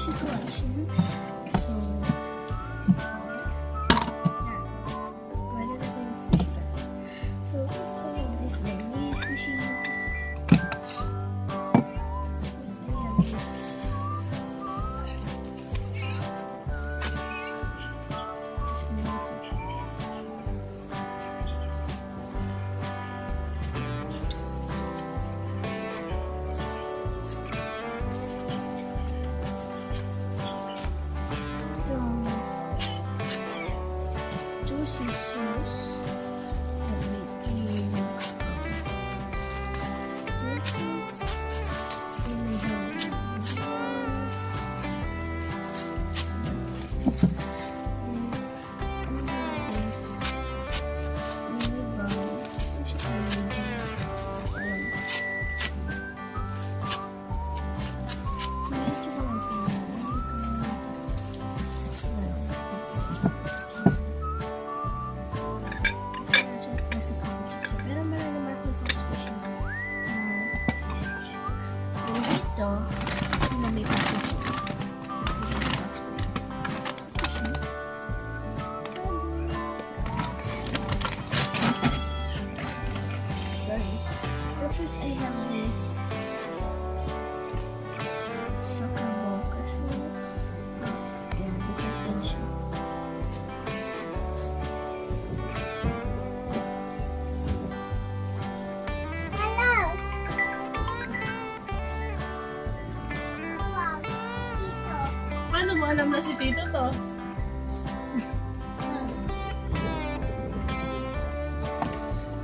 squishy collection. So first I have this many squishies. Na may package. So first I have this soccer ball cushion and different tension. Paano mo alam na si Tito to?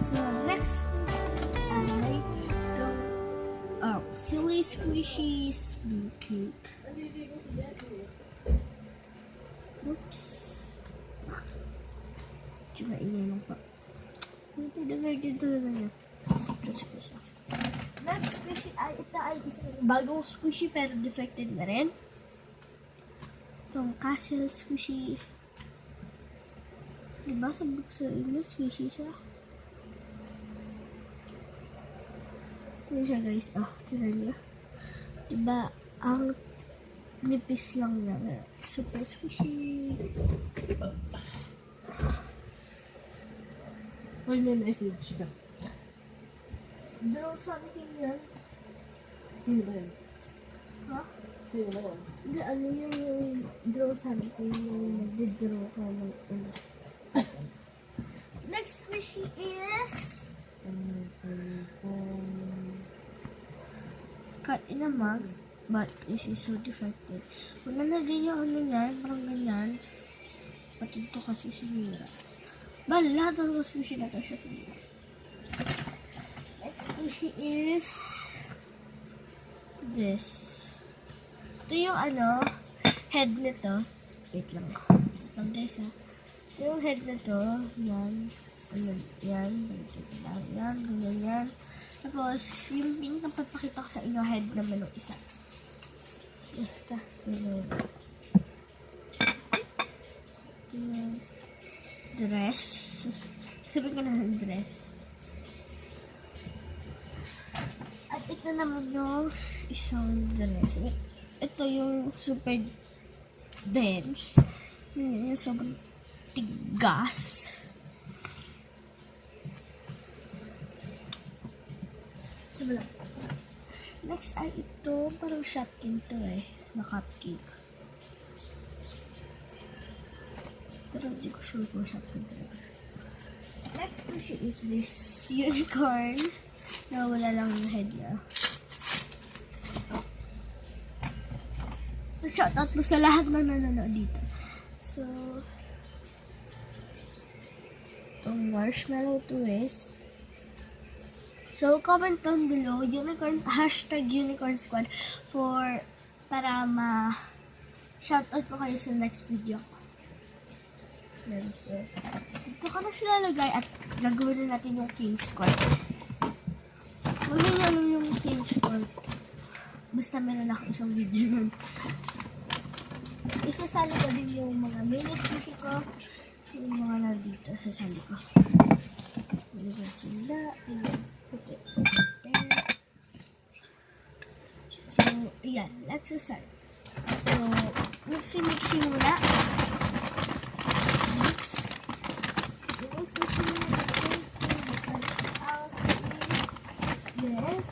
So next, I do silly squishies blue cake. Oops. Cuma iyan pa. Ito dito na. Next squishy ay ito ay isang bagong squishy pero defected na rin. Itong castle squishy. Diba sabi ko sa inyo, squishy siya. Ito siya guys. Tignan niyo. Diba, ang nipis lang niya. Super squishy. Uy, may message ka. Draw something yan. Sino ba yan? Ha? Sino ba yan? Hindi, ano yung draw something yung nag-draw ka ng ano. Next squishy is cut in a mug, but this is so defective. Wala na din yung ano niyan, parang ganyan. Pati ito kasi sinira. Ba, lahat ng squishy na ito siya sinira. Next squishy is this. Ito yung ano, head nito. Wait lang. So guys ito yung head nito. Yan. Ayan. Yan. Yan. Ganyan yan. Tapos, yung pinapapakita ko sa inyo, head naman ng isa. Basta. Ganyan. Yung dress. Sabihin ko na ng dress. At ito naman yung isang dress. Ito yung super dense. Yung sobrang tigas. Next ay ito, parang Shopkin to na cupcake. Pero hindi ko sure kung Shopkin talaga. Next squishy is this unicorn na wala lang yung head niya. So, shoutout po sa lahat na nanonood dito. So, itong marshmallow twist. So, comment down below, hashtag unicorn squad para shoutout ko kayo sa next video ko. So, dito ko na siya lalagay at gagawin na natin yung king squad. Huwag niyo alam yung king squad. Basta meron ako isang video nun. Isasali ko din yung mga mini squishy ko. Yung mga nandito, sasali ko. Diba sila? Puti. So, ayan. Let's start. So, mixi muna. Mix. Yes.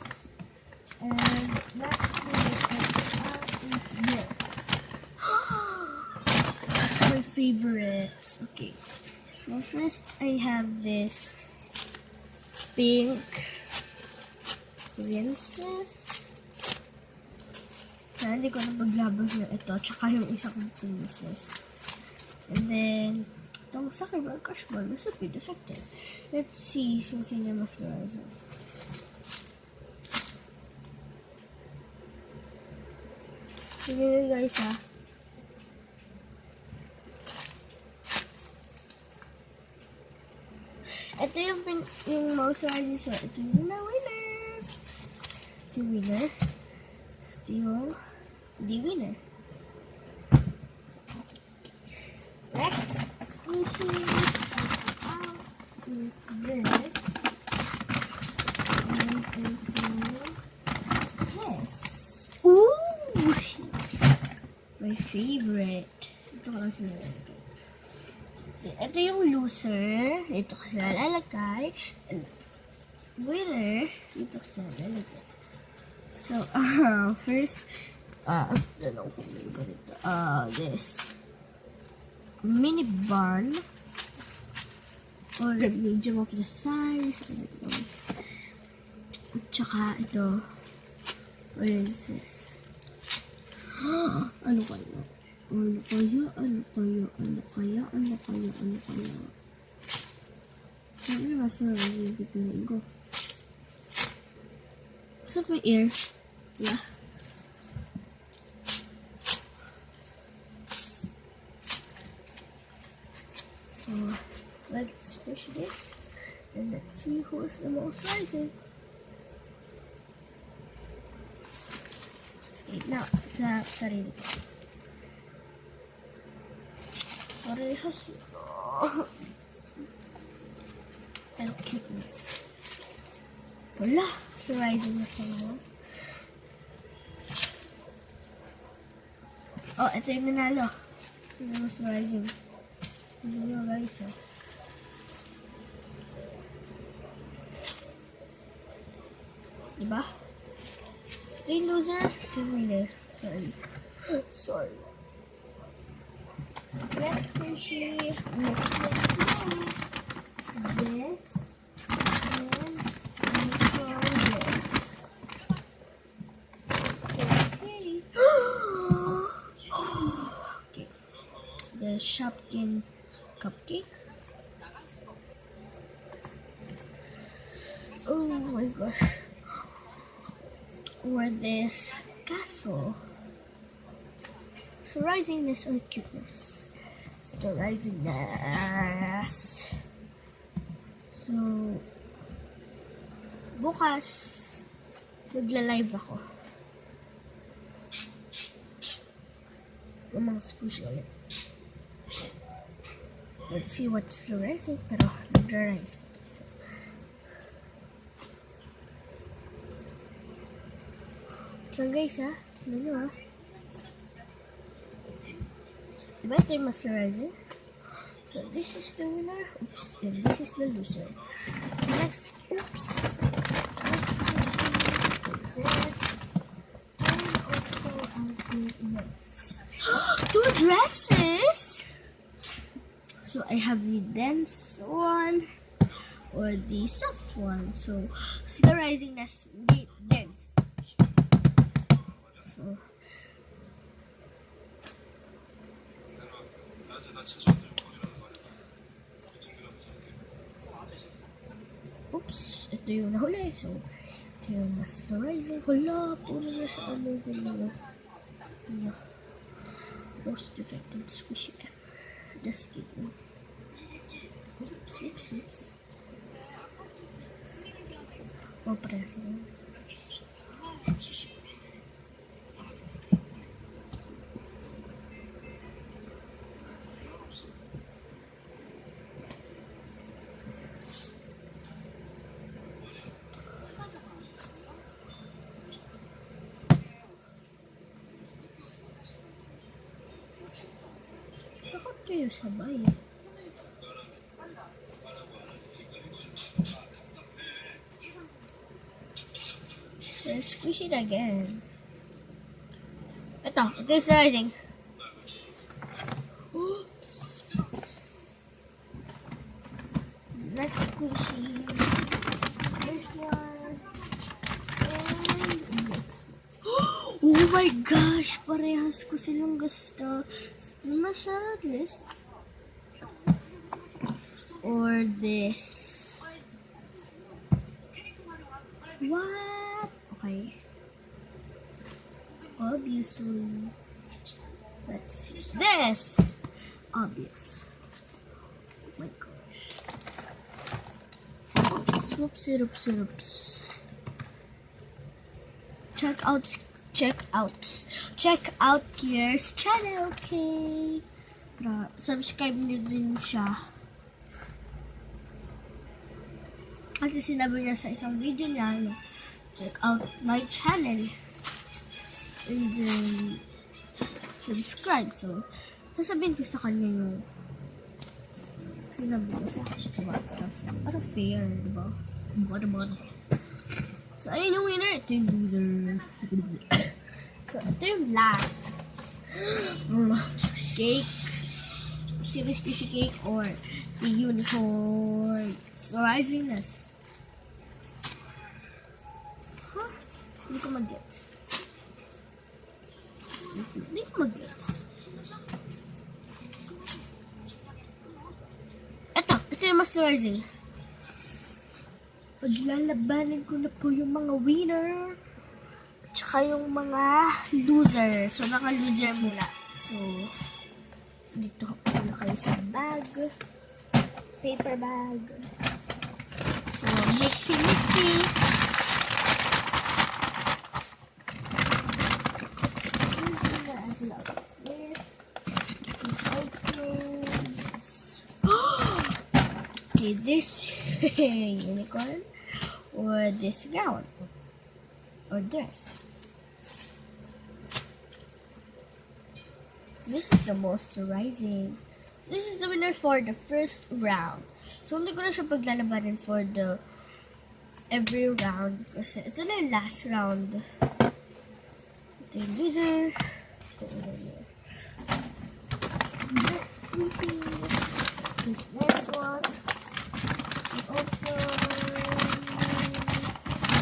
And next we make it out is this. My favorites. Okay. So first I have this pink princess. Hindi ko na paglabas na ito. Tsaka yung isa kong princess. And then, itong Sakibal Crush Ball, nasa Speed Effective. Let's see, since yun yung mas larger. Sige na guys ha. Ito yung moisturizer. So, ito yung winner. Ito yung winner. Ito yung the winner. Next, species out is this. And also this. Ooh! My favorite. Ito kasi nalalagay. Ito yung loser. Ito kasi nalalagay. And winner. Ito kasi nalalagay. So, first, ano kung may ganito. This mini bun. Or the medium of the size. At saka ito. Princess. Ano kaya? Ano kaya? Sabi na mas yung pipiliin ko. So, my ear. Yeah. So, let's push this. And let's see who's the most rising. Wait, now, sa sarili ko. Parehas. And cuteness. Wala. So, rising na sa mga. Oh, ito yung nanalo. Ito yung mas rising. Ito yung guys, oh. Diba? Ito yung loser. Ito yung winner. Sorry. Next squishy. Next one. This. And also this. Okay. Okay. The Shopkin cupcake. Oh my gosh. Or this castle. So risingness or cuteness. So risingness. So bukas magla-live ako. Yung mga squishy ulit. Let's see what's fluorescent, pero nag-rise pa. So guys ha, ano ha? Diba ito yung mas fluorescent? So this is the winner, oops, and this is the loser. Next, oops. Next, this. And also I'll do this. 2 dresses! So I have the dense one or the soft one. So the risingness, the dense. So oops, ito yung nahuli. So ito yung mas rising. Hala, puro na siya ano ganyan. Most effective squishy ever. Just kidding. Oops. Oh, press lang. tayo sabay. Let's squish it again. Ito is rising. Oops. Let's squish it. This one. And oh my gosh! Parehas ko silang gusto. Gusto na siya at least. Or this. What? Okay. Obviously. Let's see. This! Obvious. Oh my gosh. Oops, whoops, oops, oops. Check out Kier's channel, okay? Subscribe nyo din siya. Kasi sinabi niya sa isang video niya, check out my channel. And then, subscribe. So, sasabihin ko sa kanya yung sinabi ko sa akin. Diba? Para fair, diba? Diba? So, ayun yung winner. Ito yung loser. So, ito yung last. Cake. Silly squishy cake or the unicorn. So, risingness. Huh? Hindi ko mag-gets. Ito yung moisturizing. Paglalabanan ko na po yung mga winner. Tsaka yung mga loser. So, mga loser muna. So, dito ko muna kayo sa bag. Paper bag. So, mixy. Okay, this unicorn or this gown or dress. This is the moisturizing. This is the winner for the first round. So, hindi ko na siya paglalabanin for the every round kasi ito na yung last round. Ito yung loser. Go over here. Next one. And also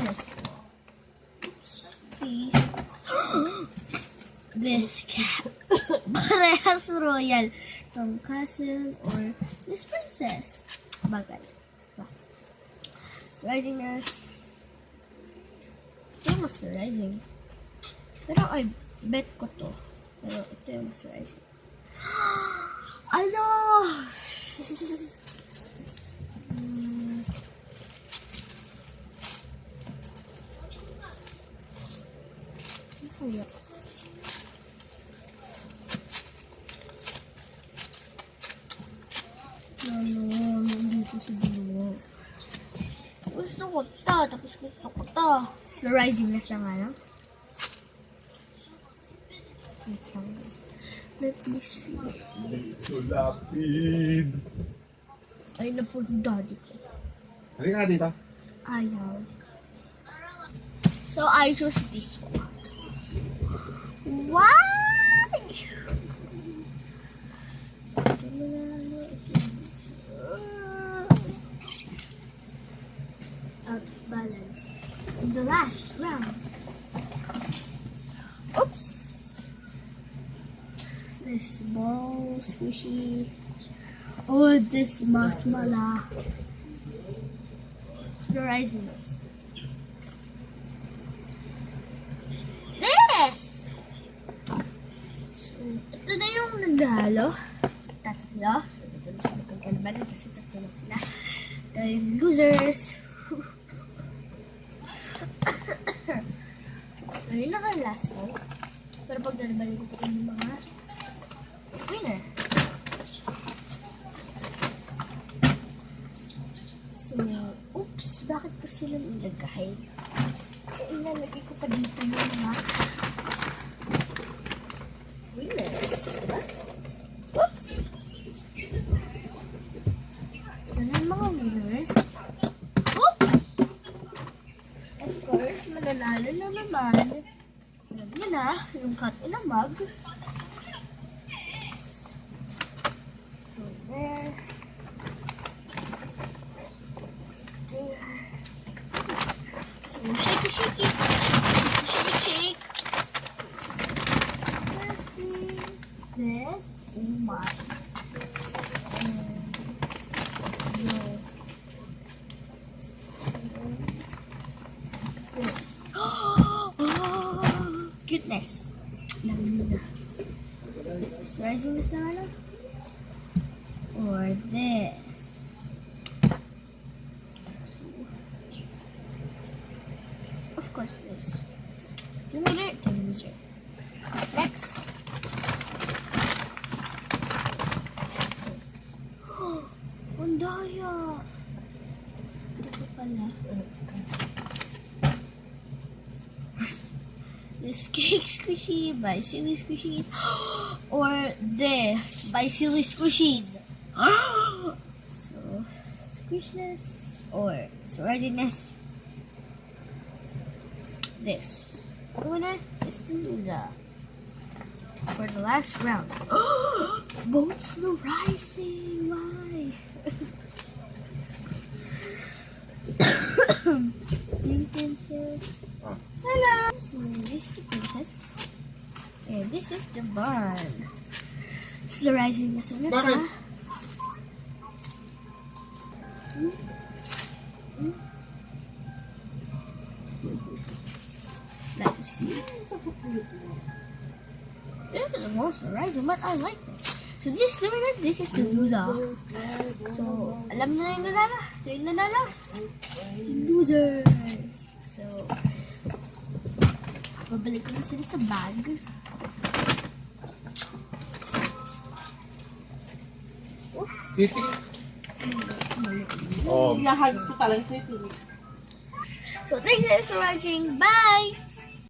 this one. See? This cat. Parehas royal. From castle or this princess. Bagay. Moisturizingness. Ito yung moisturizing. Pero I bet ko to. Pero ito yung moisturizing. Ano? Kaya. Nandito siguro. Gusto ko to, tapos gusto ko to. Moisturizing na nga lang. Let me see. Lapid. Ay, na po yung daddy ko. Halika ka dito. Ayaw. So, I chose this one. Why? Out of balance. In the last round. Oops. This ball squishy. Or this masmala. Moisturizing this. This! So, ito na yung nanalo. Tatlo. So, dito na sila pagkalabanan kasi tatlo na sila. Ito yung losers. So, yun lang ang last one. Pero pag nalabanan ko ito yung mga winner. So, oops, bakit pa sila nilagay? Ilalagay ko pa dito yung mga winners. Diba? Oops! course, mananalo na naman. Alam niyo na, yung cat in a mug. So, there. There. So, shake, shake it. Shake, shake. This. Oh my. Cuteness. Moisturizing this na ano? Or this. Of course this. Loser. Next. Ang daya. Ito pa pala. This cake squishy by Silly Squishies, or this by Silly Squishies. So, squishness or sorority-ness. This. The winner is the loser. For the last round. Boats the rising. Why? Pink princess. Hello. So this is the princess. And this is the barn. This is the rising na sunod ha. Let's see. This is the most rising, but I like this. So this is the winner, this is the loser. So, alam na yung nanalo. Ito yung nanalo. The losers. So, babalik ko na sila sa bag. Oops. Titi. Oh. Ilahags ko talaga sa ito. So, thanks guys for watching. Bye!